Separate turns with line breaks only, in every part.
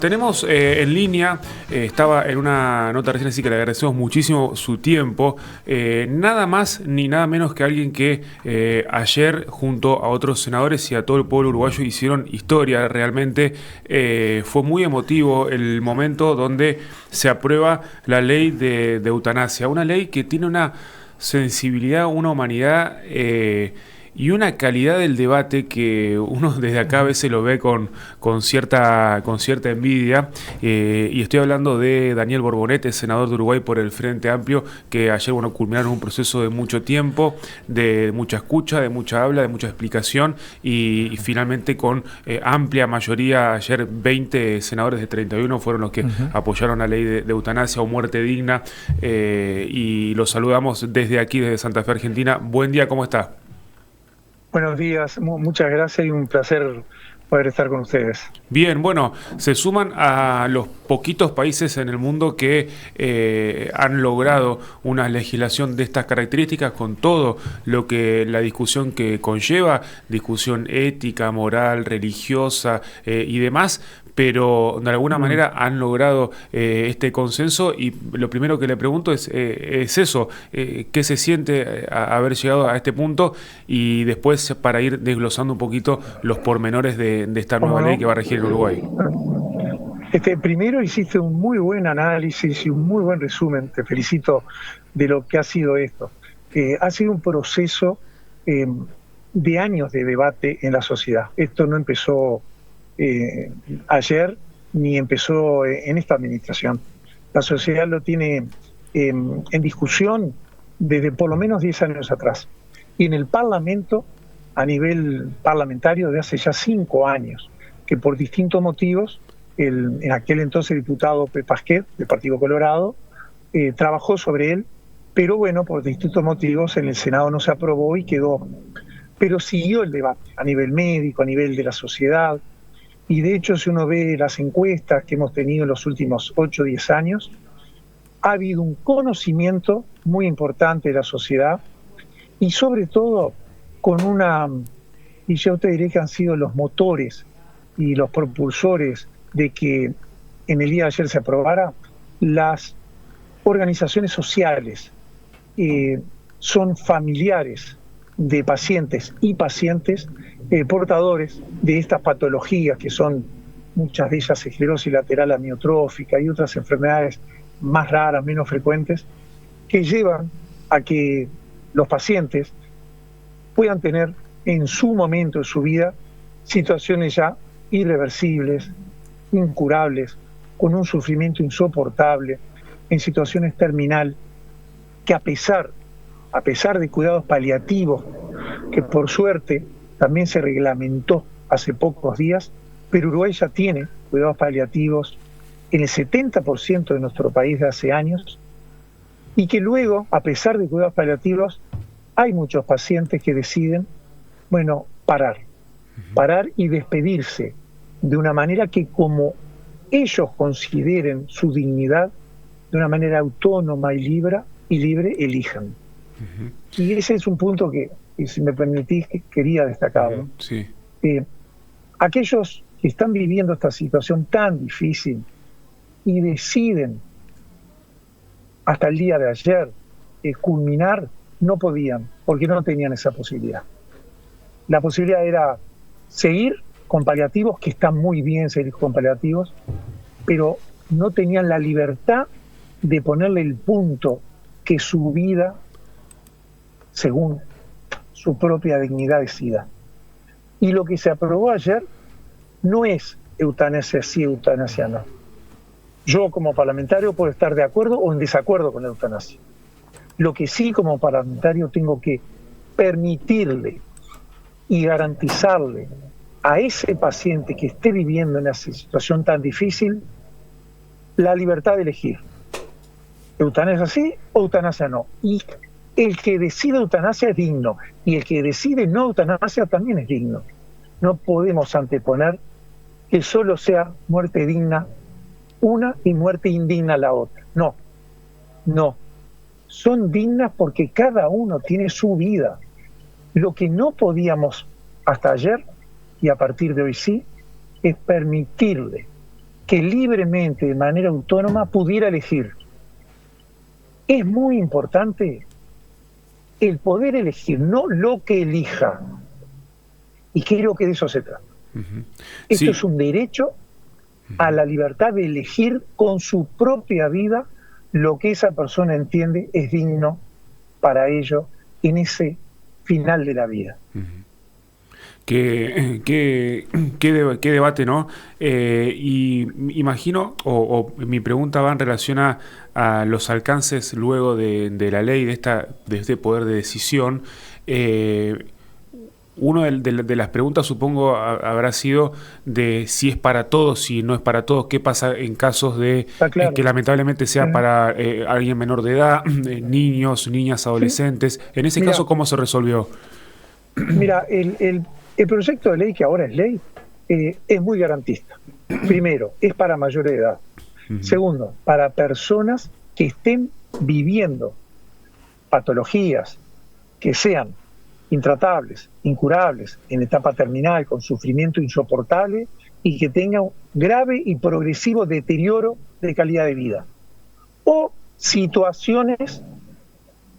Tenemos en línea, estaba en una nota recién, así que le agradecemos muchísimo su tiempo, nada más ni nada menos que alguien que ayer junto a otros senadores y a todo el pueblo uruguayo hicieron historia realmente. Fue muy emotivo el momento donde se aprueba la ley de eutanasia, una ley que tiene una sensibilidad, una humanidad y una calidad del debate que uno desde acá a veces lo ve con cierta envidia. Y estoy hablando de Daniel Borbonete, senador de Uruguay por el Frente Amplio, que ayer culminaron un proceso de mucho tiempo, de mucha escucha, de mucha habla, de mucha explicación y finalmente con amplia mayoría. Ayer 20 senadores de 31 fueron los que apoyaron la ley de eutanasia o muerte digna, y los saludamos desde aquí, desde Santa Fe, Argentina. Buen día, ¿cómo está?
Buenos días, muchas gracias y un placer poder estar con ustedes.
Bien, bueno, se suman a los poquitos países en el mundo que han logrado una legislación de estas características, con todo lo que la discusión que conlleva, discusión ética, moral, religiosa y demás, pero de alguna manera han logrado este consenso. Y lo primero que le pregunto es eso, ¿qué se siente haber llegado a este punto? Y después, para ir desglosando un poquito los pormenores de esta nueva ley que va a regir en Uruguay.
Primero hiciste un muy buen análisis y un muy buen resumen, te felicito, de lo que ha sido esto. Ha sido un proceso de años de debate en la sociedad. Esto no empezó ayer ni empezó en esta administración. La sociedad lo tiene en discusión desde por lo menos 10 años atrás. Y en el Parlamento, a nivel parlamentario, de hace ya 5 años, que por distintos motivos, en aquel entonces diputado Pepe Pasquet, del Partido Colorado, trabajó sobre él, pero bueno, por distintos motivos en el Senado no se aprobó y quedó. Pero siguió el debate a nivel médico, a nivel de la sociedad, y de hecho, si uno ve las encuestas que hemos tenido en los últimos 8 o 10 años, ha habido un conocimiento muy importante de la sociedad y sobre todo con y yo te diré que han sido los motores y los propulsores de que en el día de ayer se aprobara. Las organizaciones sociales son familiares de pacientes y pacientes portadores de estas patologías, que son muchas de ellas esclerosis lateral amiotrófica y otras enfermedades más raras, menos frecuentes, que llevan a que los pacientes puedan tener en su momento de su vida situaciones ya irreversibles, incurables, con un sufrimiento insoportable, en situaciones terminal, que a pesar de cuidados paliativos, que por suerte también se reglamentó hace pocos días, pero Uruguay ya tiene cuidados paliativos en el 70% de nuestro país de hace años, y que luego, a pesar de cuidados paliativos, hay muchos pacientes que deciden, parar y despedirse de una manera que, como ellos consideren su dignidad, de una manera autónoma y libre elijan. Y ese es un punto que, si me permitís, que quería destacar.
Sí.
Aquellos que están viviendo esta situación tan difícil y deciden, hasta el día de ayer, culminar, no podían, porque no tenían esa posibilidad. La posibilidad era seguir con paliativos, que están muy bien seguir con paliativos, pero no tenían la libertad de ponerle el punto que su vida, según su propia dignidad, decida. Y lo que se aprobó ayer no es eutanasia sí, eutanasia no. Yo, como parlamentario, puedo estar de acuerdo o en desacuerdo con la eutanasia. Lo que sí, como parlamentario, tengo que permitirle y garantizarle a ese paciente que esté viviendo en esa situación tan difícil la libertad de elegir. Eutanasia sí o eutanasia no. Y el que decide eutanasia es digno, y el que decide no eutanasia también es digno. No podemos anteponer que solo sea muerte digna una y muerte indigna la otra. No. Son dignas porque cada uno tiene su vida. Lo que no podíamos hasta ayer, y a partir de hoy sí, es permitirle que libremente, de manera autónoma, pudiera elegir. Es muy importante el poder elegir, no lo que elija. Y creo que de eso se trata. Esto es un derecho a la libertad de elegir con su propia vida lo que esa persona entiende es digno para ello en ese final de la vida.
Qué debate, ¿no? Y imagino, o mi pregunta va en relación a los alcances luego de la ley, de este poder de decisión. Una de las preguntas, supongo, habrá sido de si es para todos, si no es para todos, qué pasa en casos de que lamentablemente sea para alguien menor de edad, niños, niñas, adolescentes. ¿Sí? En ese caso, ¿cómo se resolvió?
Mira, el proyecto de ley, que ahora es ley, es muy garantista. Primero, es para mayores de edad. Segundo, para personas que estén viviendo patologías que sean intratables, incurables, en etapa terminal, con sufrimiento insoportable y que tengan grave y progresivo deterioro de calidad de vida. O situaciones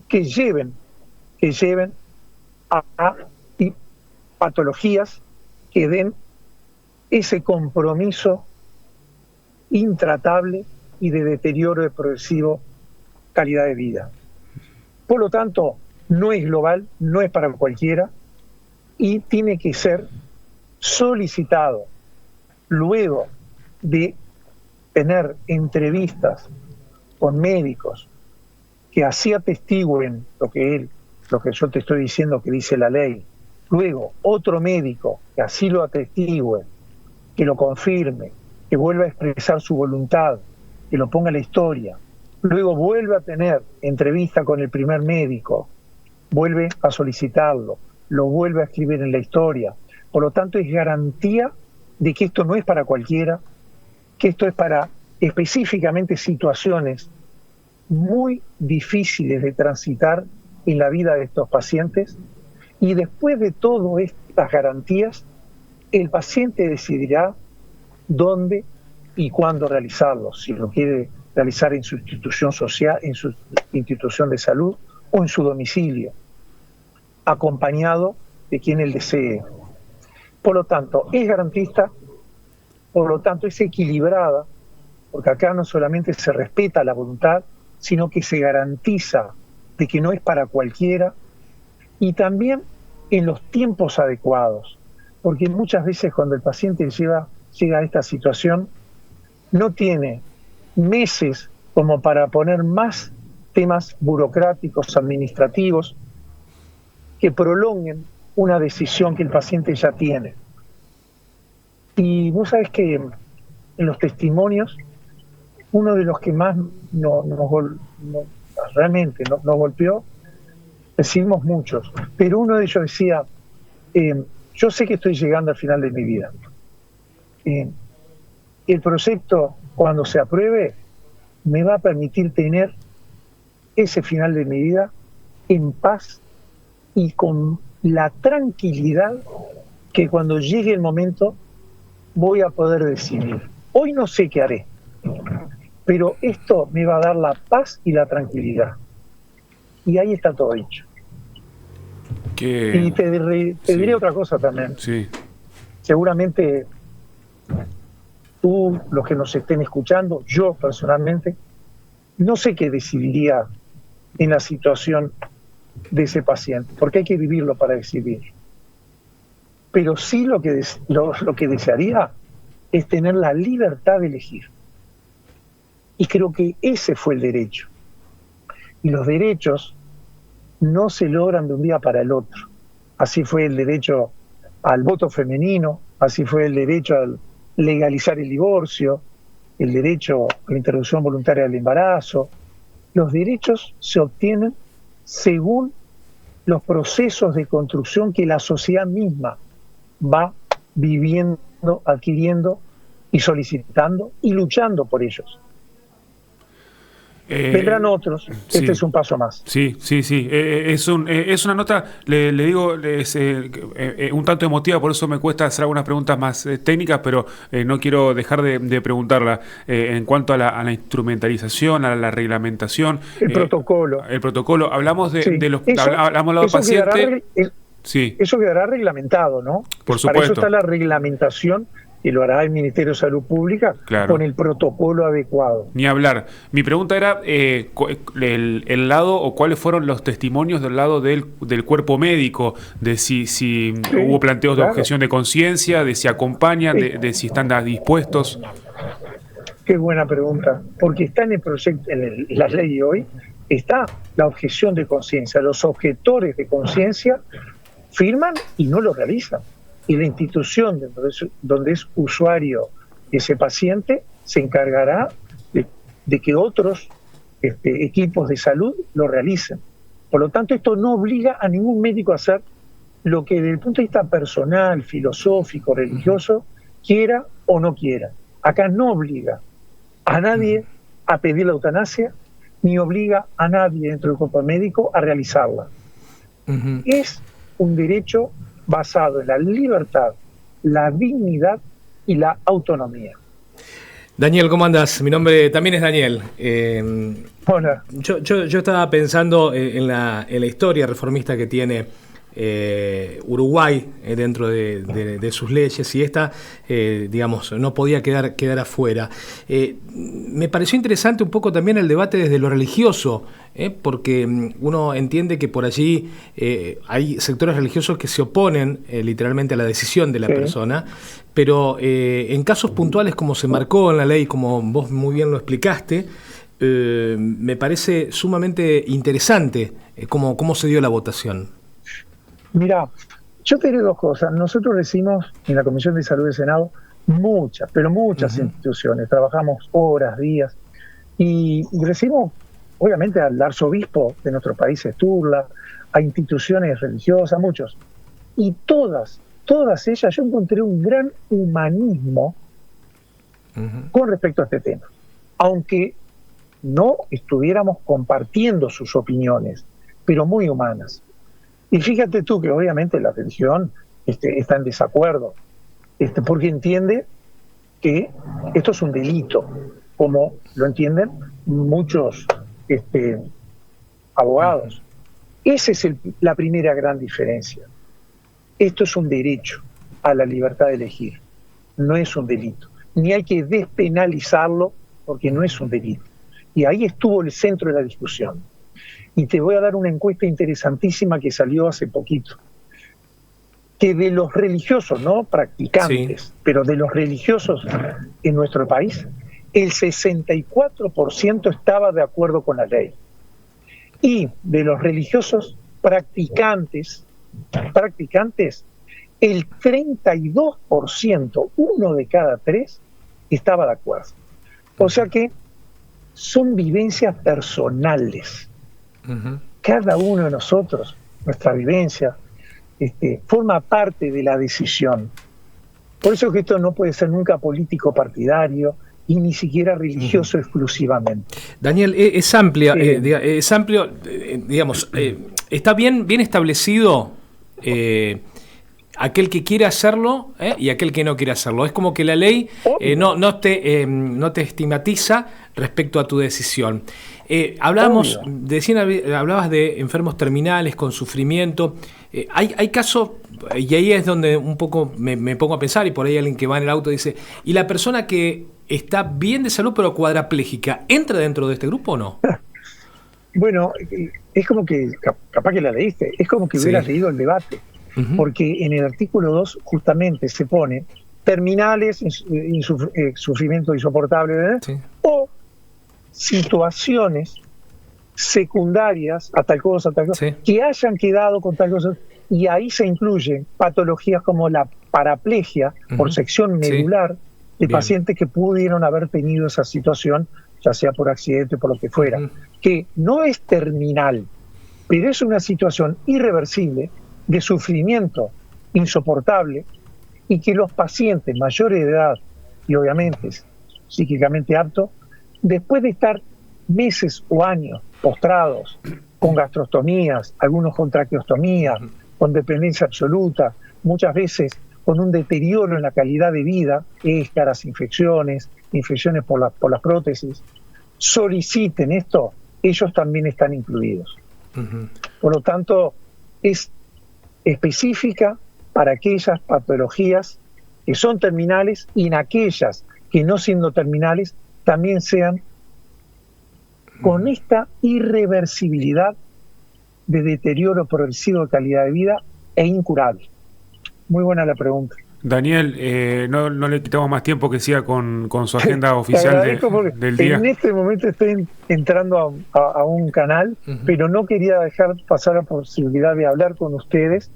que lleven a patologías que den ese compromiso intratable y de deterioro de progresivo calidad de vida. Por lo tanto, no es global, no es para cualquiera y tiene que ser solicitado luego de tener entrevistas con médicos que así atestiguen lo que yo te estoy diciendo que dice la ley. Luego, otro médico que así lo atestigue, que lo confirme, que vuelva a expresar su voluntad, que lo ponga en la historia. Luego vuelve a tener entrevista con el primer médico, vuelve a solicitarlo, lo vuelve a escribir en la historia. Por lo tanto, es garantía de que esto no es para cualquiera, que esto es para específicamente situaciones muy difíciles de transitar en la vida de estos pacientes. Y después de todas estas garantías, el paciente decidirá dónde y cuándo realizarlo, si lo quiere realizar en su institución social, en su institución de salud o en su domicilio, acompañado de quien él desee. Por lo tanto, es garantista, por lo tanto es equilibrada, porque acá no solamente se respeta la voluntad, sino que se garantiza de que no es para cualquiera, y también en los tiempos adecuados, porque muchas veces cuando el paciente llega a esta situación, no tiene meses como para poner más temas burocráticos, administrativos, que prolonguen una decisión que el paciente ya tiene. Y vos sabés que en los testimonios, uno de los que más realmente nos golpeó, recibimos muchos, pero uno de ellos decía, yo sé que estoy llegando al final de mi vida. El proyecto, cuando se apruebe, me va a permitir tener ese final de mi vida en paz y con la tranquilidad que cuando llegue el momento voy a poder decidir. Hoy no sé qué haré, pero esto me va a dar la paz y la tranquilidad. Y ahí está todo dicho. Y te diré otra cosa también.
Sí.
Seguramente tú, los que nos estén escuchando, yo personalmente, no sé qué decidiría en la situación de ese paciente, porque hay que vivirlo para decidir. Pero sí lo que desearía es tener la libertad de elegir. Y creo que ese fue el derecho. Y los derechos no se logran de un día para el otro. Así fue el derecho al voto femenino, así fue el derecho a legalizar el divorcio, el derecho a la interrupción voluntaria del embarazo. Los derechos se obtienen según los procesos de construcción que la sociedad misma va viviendo, adquiriendo y solicitando y luchando por ellos. Vendrán otros,
sí.
este es un paso más.
Sí, sí, sí. Es una nota, le digo, es un tanto emotiva, por eso me cuesta hacer algunas preguntas más técnicas, pero no quiero dejar de preguntarla en cuanto a la instrumentalización, a la reglamentación.
El protocolo.
El protocolo. Hablamos
Sí.
hablamos de los pacientes. Sí.
Eso quedará reglamentado, ¿no?
Por supuesto.
Para eso está la reglamentación, y lo hará el Ministerio de Salud Pública,
claro,
con el protocolo adecuado.
Ni hablar. Mi pregunta era el lado, o cuáles fueron los testimonios del lado del cuerpo médico, de si sí, hubo planteos de objeción de conciencia, de si acompañan, de si están dispuestos.
Qué buena pregunta, porque está en el proyecto, en la ley hoy, está la objeción de conciencia. Los objetores de conciencia firman y no lo realizan. Y la institución donde es usuario ese paciente se encargará de que otros equipos de salud lo realicen. Por lo tanto, esto no obliga a ningún médico a hacer lo que desde el punto de vista personal, filosófico, religioso, quiera o no quiera. Acá no obliga a nadie a pedir la eutanasia, ni obliga a nadie dentro del cuerpo médico a realizarla. Es un derecho basado en la libertad, la dignidad y la autonomía.
Daniel, ¿cómo andás? Mi nombre también es Daniel.
Hola.
Yo estaba pensando en la historia reformista que tiene Uruguay dentro de sus leyes, y esta, digamos, no podía quedar afuera. Me pareció interesante un poco también el debate desde lo religioso, porque uno entiende que por allí hay sectores religiosos que se oponen literalmente a la decisión de la persona, pero en casos puntuales, como se marcó en la ley, como vos muy bien lo explicaste, me parece sumamente interesante cómo se dio la votación.
Mira, yo te diré dos cosas. Nosotros recibimos en la Comisión de Salud del Senado muchas instituciones. Trabajamos horas, días, y recibimos, obviamente, al arzobispo de nuestro país, Sturla, a instituciones religiosas, muchos. Y todas ellas, yo encontré un gran humanismo con respecto a este tema. Aunque no estuviéramos compartiendo sus opiniones, pero muy humanas. Y fíjate tú que obviamente la religión está en desacuerdo, porque entiende que esto es un delito, como lo entienden muchos abogados. Esa es la primera gran diferencia. Esto es un derecho a la libertad de elegir, no es un delito. Ni hay que despenalizarlo, porque no es un delito. Y ahí estuvo el centro de la discusión. Y te voy a dar una encuesta interesantísima que salió hace poquito, que de los religiosos, no practicantes, pero de los religiosos en nuestro país, el 64% estaba de acuerdo con la ley. Y de los religiosos practicantes, el 32%, 1 de cada 3, estaba de acuerdo. O sea que son vivencias personales. Cada uno de nosotros, nuestra vivencia, forma parte de la decisión. Por eso que esto no puede ser nunca político partidario y ni siquiera religioso exclusivamente.
Daniel, es amplia, es amplio, digamos, está bien establecido aquel que quiere hacerlo y aquel que no quiere hacerlo. Es como que la ley no te estigmatiza respecto a tu decisión. Hablabas de enfermos terminales con sufrimiento. Hay casos, y ahí es donde un poco me pongo a pensar, y por ahí alguien que va en el auto dice, ¿y la persona que está bien de salud pero cuadraplégica entra dentro de este grupo o no?
Bueno, es como que, capaz que la leíste, es como que hubieras leído el debate, porque en el artículo 2 justamente se pone terminales, sufrimiento insoportable, o situaciones secundarias a tal cosa, que hayan quedado con tal cosa, y ahí se incluyen patologías como la paraplegia por sección medular de pacientes que pudieron haber tenido esa situación, ya sea por accidente o por lo que fuera, que no es terminal, pero es una situación irreversible de sufrimiento insoportable, y que los pacientes mayores de edad y obviamente psíquicamente aptos, después de estar meses o años postrados, con gastrostomías, algunos con traqueostomía, con dependencia absoluta, muchas veces con un deterioro en la calidad de vida, escaras, infecciones por las prótesis, soliciten esto, ellos también están incluidos. Por lo tanto, es específica para aquellas patologías que son terminales y en aquellas que no siendo terminales también sean con esta irreversibilidad de deterioro progresivo de calidad de vida e incurable. Muy buena la pregunta.
Daniel, no le quitamos más tiempo, que siga con su agenda oficial del día.
En este momento estoy entrando a un canal, pero no quería dejar pasar la posibilidad de hablar con ustedes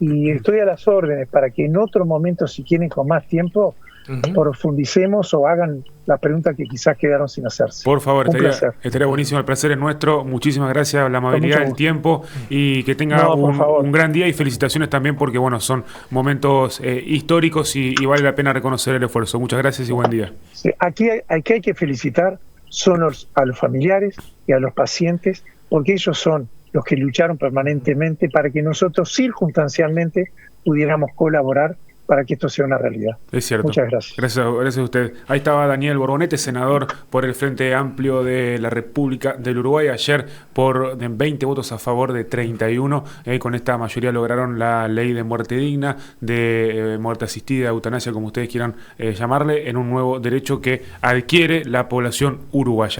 y estoy a las órdenes para que en otro momento, si quieren con más tiempo, profundicemos o hagan la pregunta que quizás quedaron sin hacerse.
Por favor, estaría buenísimo, el placer es nuestro. Muchísimas gracias, la amabilidad, el tiempo, y que tenga un gran día, y felicitaciones también porque bueno, son momentos históricos y vale la pena reconocer el esfuerzo. Muchas gracias y buen día.
Sí, aquí hay que felicitar a los familiares y a los pacientes, porque ellos son los que lucharon permanentemente para que nosotros circunstancialmente pudiéramos colaborar para que esto sea una realidad.
Es cierto.
Muchas gracias.
Gracias a usted. Ahí estaba Daniel Borbonete, senador por el Frente Amplio de la República del Uruguay. Ayer, por 20 votos a favor de 31, con esta mayoría lograron la ley de muerte digna, de muerte asistida, eutanasia, como ustedes quieran llamarle, en un nuevo derecho que adquiere la población uruguaya.